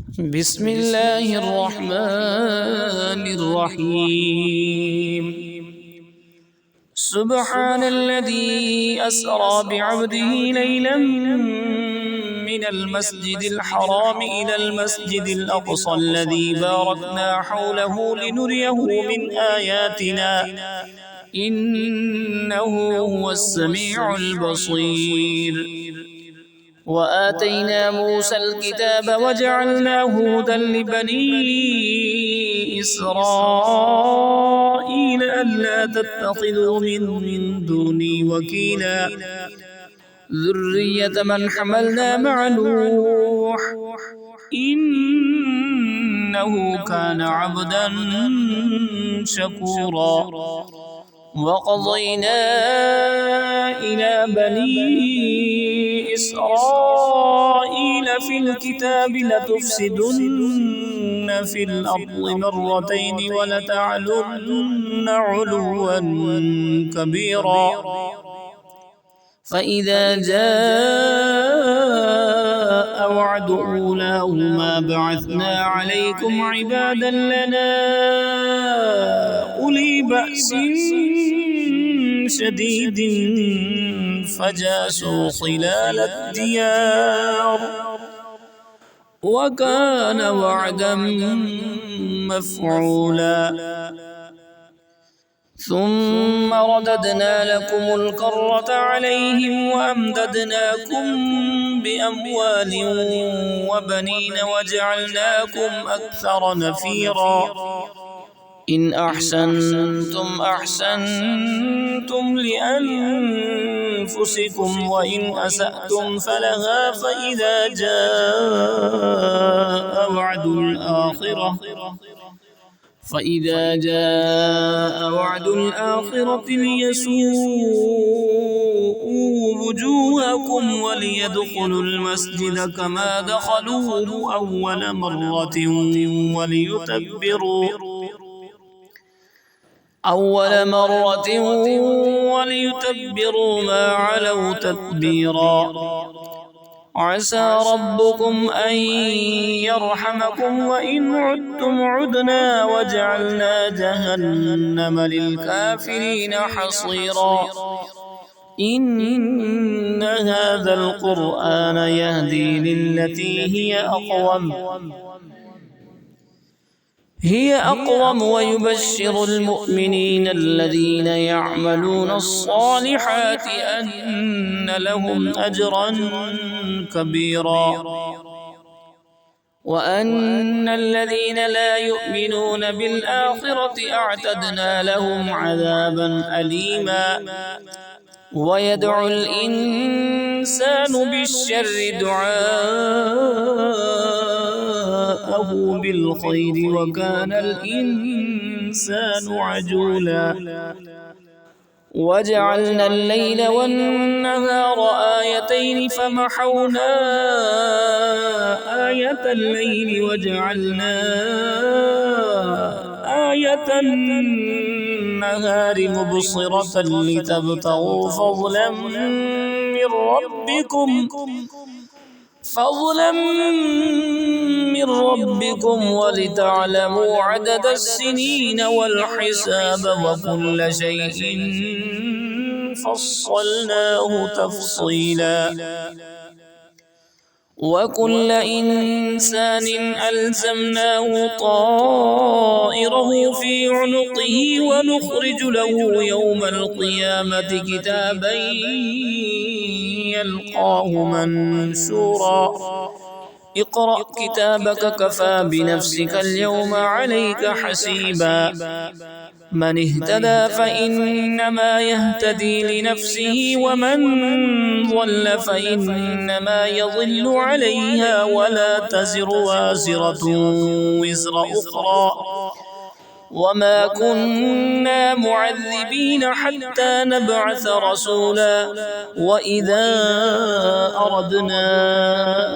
بسم الله الرحمن الرحيم. سبحان الذي أسرى بعبده ليلا من المسجد الحرام إلى المسجد الأقصى الذي باركنا حوله لنريه من آياتنا إنه هو السميع البصير. وآتينا موسى الكتاب وجعلناه هدى لبني إسرائيل ألا تتخذوا من دوني وكيلا ذرية من حملنا مع نوح إنه كان عبدا شكورا. وقضينا إلى بني إسرائيل في الكتاب لتفسدن في الأرض مرتين ولتعلن علوا كبيرا. فإذا جاء وعد أولاهما بعثنا عليكم عبادا لنا أولي بأس شديد فجاسوا خلال الديار وكان وعدا مفعولا. ثم رددنا لكم الكرة عليهم وأمددناكم بأموال وبنين وجعلناكم أكثر نفيرا. إن أحسنتم أحسنتم لأنفسكم وإن أسأتم فلها. فإذا جاء وعد الآخرة ليسوءوا وجوهكم وليدخلوا المسجد كما دخلوه أول مرة وليتبروا ما علوا تتبيرا. عسى ربكم أن يرحمكم وإن عدتم عدنا وجعلنا جهنم للكافرين حصيرا. إن هذا القرآن يهدي للتي هي أقوم ويبشر المؤمنين الذين يعملون الصالحات أن لهم أجرا كبيرا وأن الذين لا يؤمنون بالآخرة أعتدنا لهم عذابا أليما. ويدعو الإنسان بالشر دعاءه بالخير وكان الإنسان عجولا. وجعلنا الليل والنهار آيتين فمحونا آية الليل وجعلنا آية النهار مبصرة لتبتغوا فضلا من ربكم ولتعلموا عدد السنين والحساب وكل شيء فصلناه تفصيلا. وكل إنسان ألزمناه طائره في عنقه ونخرج له يوم القيامة كتابا يلقاه منشورا. اقرأ كتابك كفى بنفسك اليوم عليك حسيبا. من اهتدى فإنما يهتدي لنفسه ومن ضل فإنما يضل عليها ولا تزر وازرة وزر أخرى وما كنا معذبين حتى نبعث رسولا. وإذا أردنا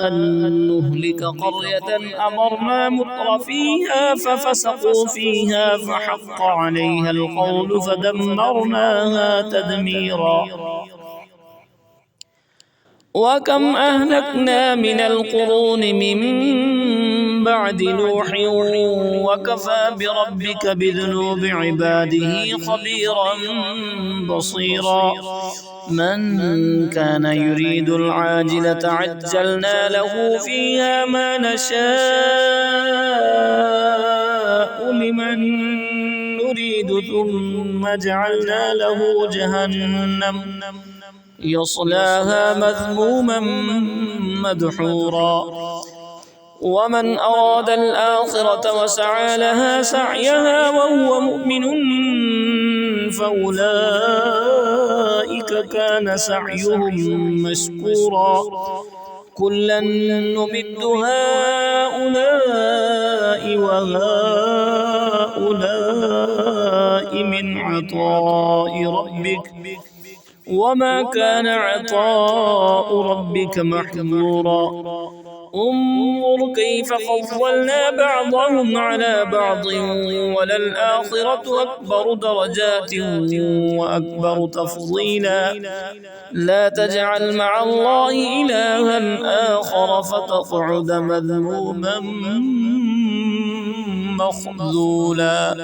أن نهلك قرية أمرنا مترفيها ففسقوا فيها فحق عليها القول فدمرناها تدميرا. وكم أهلكنا من القرون من بعد نوح وكفى بربك بذنوب عباده خبيرا بصيرا من كان يريد العاجلة عجلنا له فيها ما نشاء لمن نريد ثم جعلنا له جهنم يصلاها مذموما مدحورا ومن أراد الآخرة وسعى لها سعيها وهو مؤمن فأولئك كان سعيهم مشكورا كلا نمد هؤلاء وهؤلاء من عطاء ربك وما كان عطاء ربك محظورا انظر كيف فضلنا بعضهم على بعض وللآخرة أكبر درجات وأكبر تفضيلا لا تجعل مع الله إلها آخر فتقعد مذموما مخذولا.